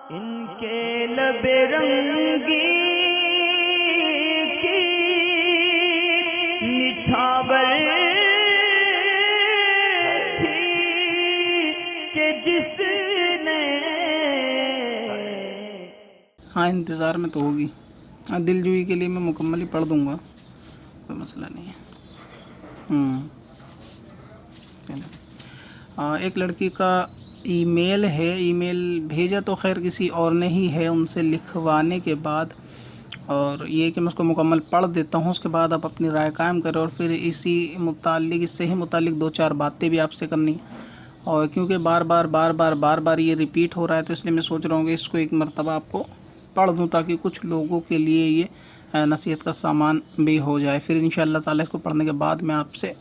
ان کے لب رنگی کی نچھاور تھی کہ جس نے ہاں انتظار میں تو ہوگی. دل جوئی کے لیے میں مکمل ہی پڑھ دوں گا, کوئی مسئلہ نہیں ہے. ایک لڑکی کا ای میل ہے, ای میل بھیجا تو خیر کسی اور نے ہی ہے, ان سے لکھوانے کے بعد, اور یہ کہ میں اس کو مکمل پڑھ دیتا ہوں, اس کے بعد آپ اپنی رائے قائم کریں, اور پھر اس سے ہی متعلق 2-4 باتیں بھی آپ سے کرنی. اور کیونکہ بار بار یہ ریپیٹ ہو رہا ہے, تو اس لیے میں سوچ رہا ہوں کہ اس کو ایک مرتبہ آپ کو پڑھ دوں, تاکہ کچھ لوگوں کے لیے یہ نصیحت کا سامان بھی ہو جائے. پھر انشاءاللہ تعالی اس کو پڑھنے کے بعد میں آپ سے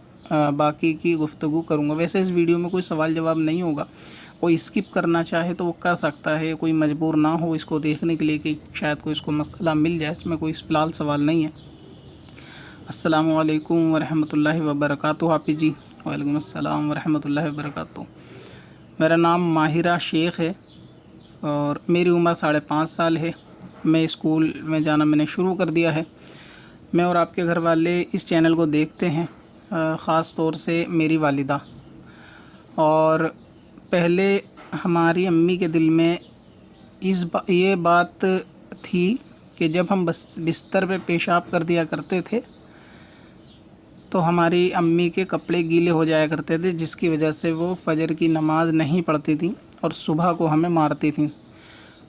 باقی کی گفتگو کروں گا. ویسے اس ویڈیو میں کوئی سوال جواب نہیں ہوگا, کوئی اسکپ کرنا چاہے تو وہ کر سکتا ہے, کوئی مجبور نہ ہو اس کو دیکھنے کے لیے کہ شاید کوئی اس کو مسئلہ مل جائے. اس میں کوئی فی الحال سوال نہیں ہے. السلام علیکم ورحمۃ اللہ وبرکاتہ. حافظ جی وعلیکم السلام ورحمۃ اللہ وبرکاتہ. میرا نام ماہرہ شیخ ہے اور میری عمر 5.5 سال ہے. میں اسکول میں جانا میں نے شروع کر دیا ہے. میں اور آپ کے گھر والے اس چینل کو دیکھتے ہیں, خاص طور سے میری والدہ. اور پہلے ہماری امی کے دل میں یہ بات تھی کہ جب ہم بستر پہ پیشاب کر دیا کرتے تھے تو ہماری امی کے کپڑے گیلے ہو جایا کرتے تھے, جس کی وجہ سے وہ فجر کی نماز نہیں پڑھتی تھیں اور صبح کو ہمیں مارتی تھیں.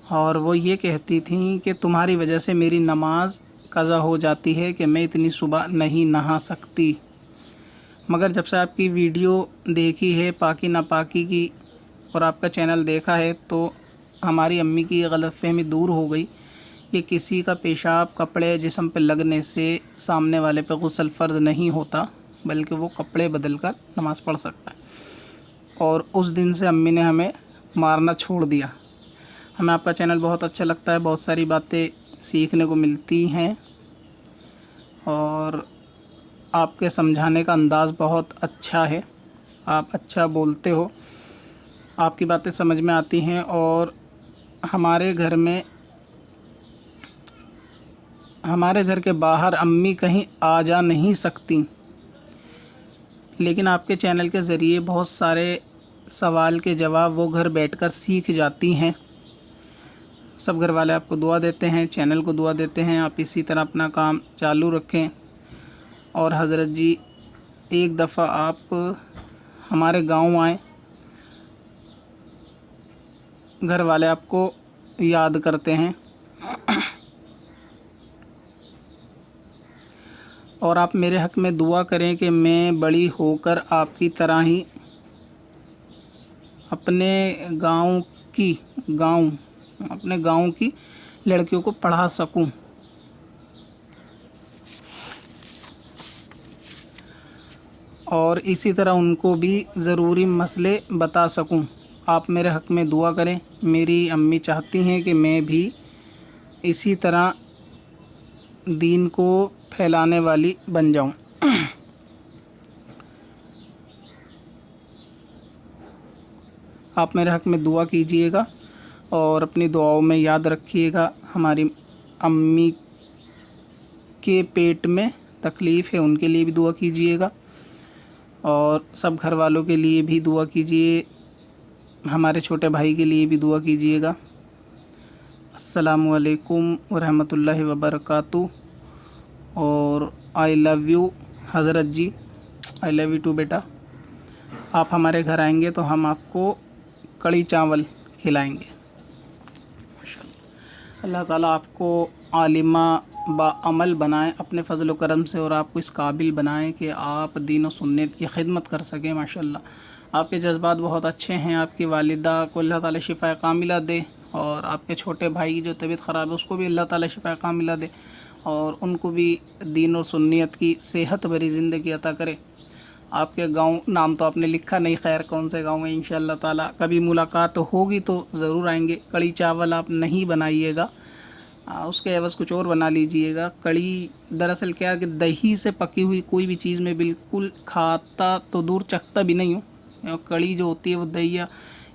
اور وہ یہ کہتی تھیں کہ تمہاری وجہ سے میری نماز قضا ہو جاتی ہے کہ میں اتنی صبح نہیں نہا سکتی. مگر جب سے آپ کی ویڈیو دیکھی ہے پاکی ناپاکی کی اور آپ کا چینل دیکھا ہے, تو ہماری امی کی یہ غلط فہمی دور ہو گئی کہ کسی کا پیشاب کپڑے جسم پہ لگنے سے سامنے والے پہ غسل فرض نہیں ہوتا, بلکہ وہ کپڑے بدل کر نماز پڑھ سکتا ہے. اور اس دن سے امی نے ہمیں مارنا چھوڑ دیا. ہمیں آپ کا چینل بہت اچھا لگتا ہے, بہت ساری باتیں سیکھنے کو ملتی ہیں, اور آپ کے سمجھانے کا انداز بہت اچھا ہے, آپ اچھا بولتے ہو, آپ کی باتیں سمجھ میں آتی ہیں. اور ہمارے گھر کے باہر امی کہیں آ جا نہیں سکتی, لیکن آپ کے چینل کے ذریعے بہت سارے سوال کے جواب وہ گھر بیٹھ کر سیکھ جاتی ہیں. سب گھر والے آپ کو دعا دیتے ہیں, چینل کو دعا دیتے ہیں. آپ اسی طرح اپنا کام چالو رکھیں. اور حضرت جی ایک دفعہ آپ ہمارے گاؤں آئیں, گھر والے آپ کو یاد کرتے ہیں, اور آپ میرے حق میں دعا کریں کہ میں بڑی ہو کر آپ کی طرح ہی اپنے گاؤں کی لڑکیوں کو پڑھا سکوں. اور اسی طرح ان کو بھی ضروری مسئلے بتا سکوں. آپ میرے حق میں دعا کریں. میری امی چاہتی ہیں کہ میں بھی اسی طرح دین کو پھیلانے والی بن جاؤں. آپ میرے حق میں دعا کیجئے گا اور اپنی دعاؤں میں یاد رکھیے گا. ہماری امی کے پیٹ میں تکلیف ہے, ان کے لیے بھی دعا کیجئے گا, اور سب گھر والوں کے لیے بھی دعا کیجئے. ہمارے چھوٹے بھائی کے لیے بھی دعا کیجئے گا. السلام علیکم ورحمۃ اللہ وبرکاتہ. اور آئی لو یو حضرت جی, آئی لو یو ٹو بیٹا. آپ ہمارے گھر آئیں گے تو ہم آپ کو کڑھی چاول کھلائیں گے. اللہ تعالیٰ آپ کو عالمہ با عمل بنائیں اپنے فضل و کرم سے, اور آپ کو اس قابل بنائیں کہ آپ دین و سنت کی خدمت کر سکیں. ماشاءاللہ آپ کے جذبات بہت اچھے ہیں. آپ کی والدہ کو اللہ تعالیٰ شفا کاملہ دے, اور آپ کے چھوٹے بھائی جو طبیعت خراب ہے اس کو بھی اللہ تعالیٰ شفا کاملہ دے, اور ان کو بھی دین اور سنت کی صحت بھری زندگی عطا کرے. آپ کے گاؤں نام تو آپ نے لکھا نہیں, خیر کون سے گاؤں میں انشاءاللہ تعالیٰ کبھی ملاقات ہوگی تو ضرور آئیں گے. کڑھی چاول آپ نہیں بنائیے گا, اس کے عوض کچھ اور بنا لیجئے گا. کڑھی دراصل کیا کہ دہی سے پکی ہوئی کوئی بھی چیز میں بالکل کھاتا تو دور چکھتا بھی نہیں ہوں. کڑھی جو ہوتی ہے وہ دہیا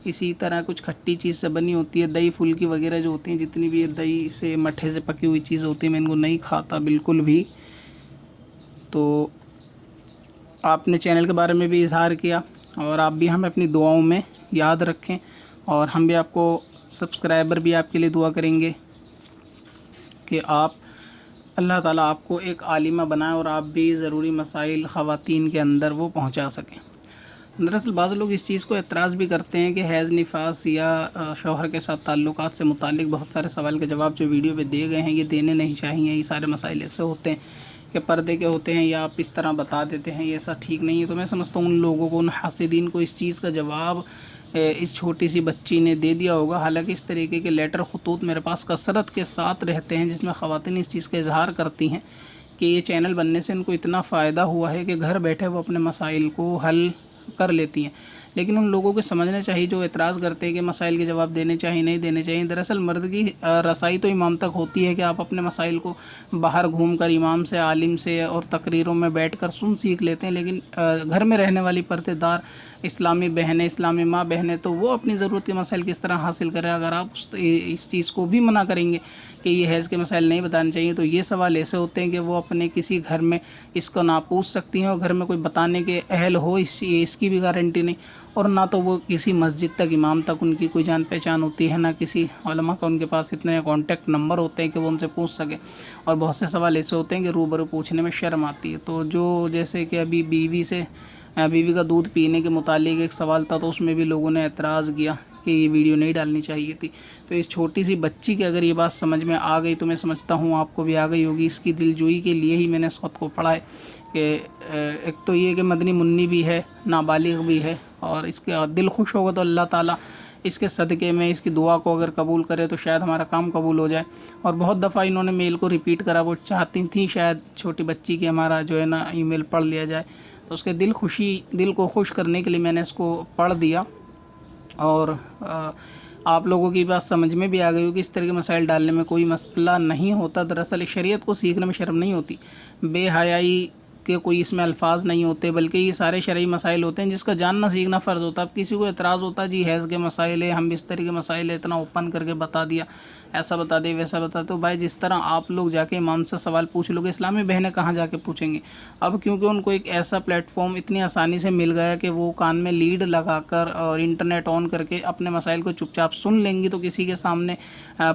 اسی طرح کچھ کھٹی چیز سے بنی ہوتی ہے، دہی پھلکی وغیرہ جو ہوتی ہیں، جتنی بھی دہی سے مٹھے سے پکی ہوئی چیز ہوتی ہے، میں ان کو نہیں کھاتا بالکل بھی۔ تو آپ نے چینل کے بارے میں بھی اظہار کیا، اور آپ بھی ہمیں اپنی دعاؤں میں یاد رکھیں، اور ہم بھی آپ کو سبسکرائبر بھی آپ کے لیے دعا کریں گے کہ اللہ تعالیٰ آپ کو ایک عالمہ بنائے اور آپ بھی ضروری مسائل خواتین کے اندر وہ پہنچا سکیں۔ دراصل بعض لوگ اس چیز کو اعتراض بھی کرتے ہیں کہ حیض نفاس یا شوہر کے ساتھ تعلقات سے متعلق بہت سارے سوال کے جواب جو ویڈیو پہ دیے گئے ہیں یہ دینے نہیں چاہیے، یہ سارے مسائل ایسے ہوتے ہیں کہ پردے کے ہوتے ہیں، یا آپ اس طرح بتا دیتے ہیں، یہ ایسا ٹھیک نہیں ہے۔ تو میں سمجھتا ہوں ان لوگوں کو، ان حاسدین کو اس چیز کا جواب اس چھوٹی سی بچی نے دے دیا ہوگا۔ حالانکہ اس طریقے کے لیٹر خطوط میرے پاس کثرت کے ساتھ رہتے ہیں جس میں خواتین اس چیز کا اظہار کرتی ہیں کہ یہ چینل بننے سے ان کو اتنا فائدہ ہوا ہے کہ گھر بیٹھے وہ اپنے مسائل کو حل کر لیتی ہیں۔ لیکن ان لوگوں کو سمجھنا چاہیے جو اعتراض کرتے ہیں کہ مسائل کے جواب دینے چاہیے نہیں دینے چاہیے۔ دراصل مرد کی رسائی تو امام تک ہوتی ہے کہ آپ اپنے مسائل کو باہر گھوم کر امام سے، عالم سے اور تقریروں میں بیٹھ کر سیکھ لیتے ہیں، لیکن گھر میں رہنے والی پردے دار اسلامی بہنیں، اسلامی ماں بہنیں، تو وہ اپنی ضرورت کے مسائل کس طرح حاصل کریں؟ اگر آپ اس چیز کو بھی منع کریں گے کہ یہ حیض کے مسائل نہیں بتانے چاہیے، تو یہ سوال ایسے ہوتے ہیں کہ وہ اپنے کسی گھر میں اس کو نہ پوچھ سکتی ہیں، اور گھر میں کوئی بتانے کے اہل ہو اس کی بھی گارنٹی نہیں، اور نہ تو وہ کسی مسجد تک، امام تک ان کی کوئی جان پہچان ہوتی ہے، نہ کسی علماء کا ان کے پاس اتنے کانٹیکٹ نمبر ہوتے ہیں کہ وہ ان سے پوچھ سکیں۔ اور بہت سے سوال ایسے ہوتے ہیں کہ روبرو پوچھنے میں شرم آتی ہے۔ تو جو جیسے کہ ابھی بیوی کا دودھ پینے کے متعلق ایک سوال تھا، تو اس میں بھی لوگوں نے اعتراض کیا کہ یہ ویڈیو نہیں ڈالنی چاہیے تھی۔ تو اس چھوٹی سی بچی کی اگر یہ بات سمجھ میں آ گئی تو میں سمجھتا ہوں آپ کو بھی آ گئی ہوگی۔ اس کی دلجوئی کے لیے ہی میں نے اس خط کو پڑھا ہے کہ ایک تو یہ کہ مدنی منی بھی ہے، نابالغ بھی ہے، اور اس کے دل خوش ہوگا تو اللہ تعالیٰ اس کے صدقے میں اس کی دعا کو اگر قبول کرے تو شاید ہمارا کام قبول ہو جائے۔ اور بہت دفعہ انہوں نے میل کو ریپیٹ کرا، وہ چاہتی تھیں شاید چھوٹی بچی کہ ہمارا جو ہے نا ای میل پڑھ لیا جائے، تو اس کے دل کو خوش کرنے کے لیے میں نے اس کو پڑھ دیا، اور آپ لوگوں کی بات سمجھ میں بھی آ گئی ہو کہ اس طرح کے مسائل ڈالنے میں کوئی مسئلہ نہیں ہوتا۔ دراصل شریعت کو سیکھنے میں شرم نہیں ہوتی، بے حیائی کے کوئی اس میں الفاظ نہیں ہوتے، بلکہ یہ سارے شرعی مسائل ہوتے ہیں جس کا جاننا سیکھنا فرض ہوتا ہے۔ اب کسی کو اعتراض ہوتا جی حیض کے مسائل ہے، ہم بستری کے مسائل ہے، اتنا اوپن کر کے بتا دیا، ایسا بتا دے ویسا بتا دے، تو بھائی جس طرح آپ لوگ جا کے امام سے سوال پوچھ لو گے، اسلامی بہنیں کہاں جا کے پوچھیں گے؟ اب کیونکہ ان کو ایک ایسا پلیٹ فارم اتنی آسانی سے مل گیا کہ وہ کان میں لیڈ لگا کر اور انٹرنیٹ آن کر کے اپنے مسائل کو چپ چاپ سن لیں گی، تو کسی کے سامنے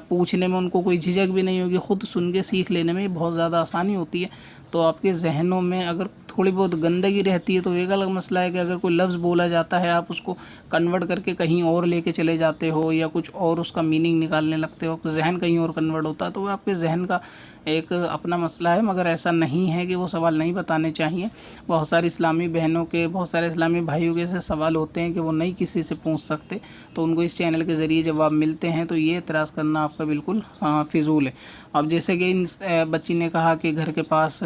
پوچھنے میں ان کو کوئی جھجک بھی نہیں ہوگی، خود سن کے سیکھ لینے میں بہت زیادہ آسانی ہوتی ہے۔ تو آپ کے ذہنوں میں اگر تھوڑی بہت گندگی رہتی ہے تو ایک الگ مسئلہ ہے کہ اگر کوئی لفظ بولا جاتا ہے آپ اس کو کنورٹ کر کے کہیں اور لے کے چلے جاتے ہو، یا کچھ اور اس کا میننگ نکالنے لگتے ہو، ذہن کہیں اور کنورٹ ہوتا ہے، تو وہ آپ کے ذہن کا ایک اپنا مسئلہ ہے۔ مگر ایسا نہیں ہے کہ وہ سوال نہیں بتانے چاہیے۔ بہت ساری اسلامی بہنوں کے، بہت سارے اسلامی بھائیوں کے ایسے سوال ہوتے ہیں کہ وہ نہیں کسی سے پوچھ سکتے، تو ان کو اس چینل کے ذریعے جواب ملتے ہیں، تو یہ اعتراض کرنا آپ کا بالکل فضول ہے۔ اب جیسے کہ ان بچی نے کہا کہ گھر کے پاس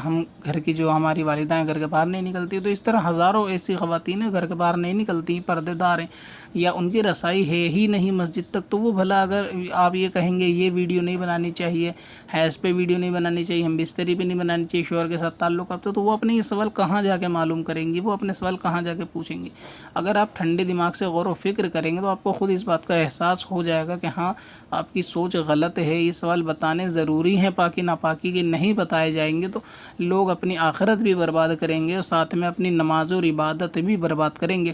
ہم گھر کی جو ہماری والدہ گھر کے باہر نہیں نکلتی، تو اس طرح ہزاروں ایسی خواتین گھر کے باہر نہیں نکلتی، پردے دار ہیں، یا ان کی رسائی ہے ہی نہیں مسجد تک، تو وہ بھلا اگر آپ یہ کہیں گے یہ ویڈیو نہیں بنانی چاہیے، حیض پہ ویڈیو نہیں بنانی چاہیے، ہم بستری پہ نہیں بنانی چاہیے، شوہر کے ساتھ تعلق آپ تو وہ اپنے یہ سوال کہاں جا کے معلوم کریں گی؟ وہ اپنے سوال کہاں جا کے پوچھیں گی؟ اگر آپ ٹھنڈے دماغ سے غور و فکر کریں گے تو آپ کو خود اس بات کا احساس ہو جائے گا کہ ہاں آپ کی سوچ غلط ہے، یہ سوال بتانے ضروری ہیں، پاکی ناپاکی کے نہیں بتائے جائیں گے تو لوگ اپنی آخرت بھی برباد کریں گے اور ساتھ میں اپنی نماز اور عبادت بھی برباد کریں گے۔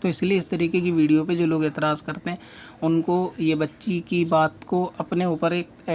تو اس لیے اس طریقے کی ویڈیو پہ جو لوگ اعتراض کرتے ہیں ان کو یہ بچی کی بات کو اپنے اوپر ایک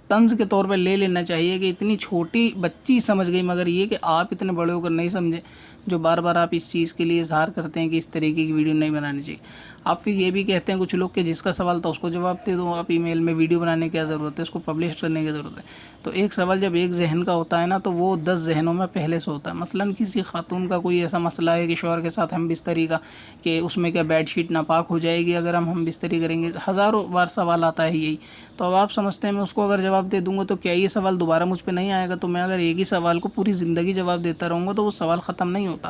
طنز کے طور پہ لے لینا چاہیے کہ اتنی چھوٹی بچی سمجھ گئی، مگر یہ کہ آپ اتنے بڑے ہو کر نہیں سمجھے، جو بار بار آپ اس چیز کے لیے اظہار کرتے ہیں کہ اس طریقے کی ویڈیو نہیں بنانی چاہیے۔ آپ پھر یہ بھی کہتے ہیں کچھ لوگ کہ جس کا سوال تھا اس کو جواب دے دو، آپ ای میل میں ویڈیو بنانے کی کیا ضرورت ہے، اس کو پبلش کرنے کی ضرورت ہے۔ تو ایک سوال جب ایک ذہن کا ہوتا ہے نا تو وہ 10 ذہنوں میں پہلے سے ہوتا ہے۔ مثلا کسی خاتون کا کوئی ایسا مسئلہ ہے کہ شوہر کے ساتھ ہم بستری کا، کہ اس میں کیا بیڈ شیٹ ناپاک ہو جائے گی اگر ہم بستری کریں گے، ہزاروں بار سوال آتا ہے یہی۔ تو اب آپ سمجھتے ہیں میں اس کو اگر جواب دے دوں گا تو کیا یہ سوال دوبارہ مجھ پہ نہیں آئے گا؟ تو میں اگر ایک ہی سوال کو پوری زندگی جواب دیتا رہوں گا تو وہ سوال ختم نہیں ہوتا۔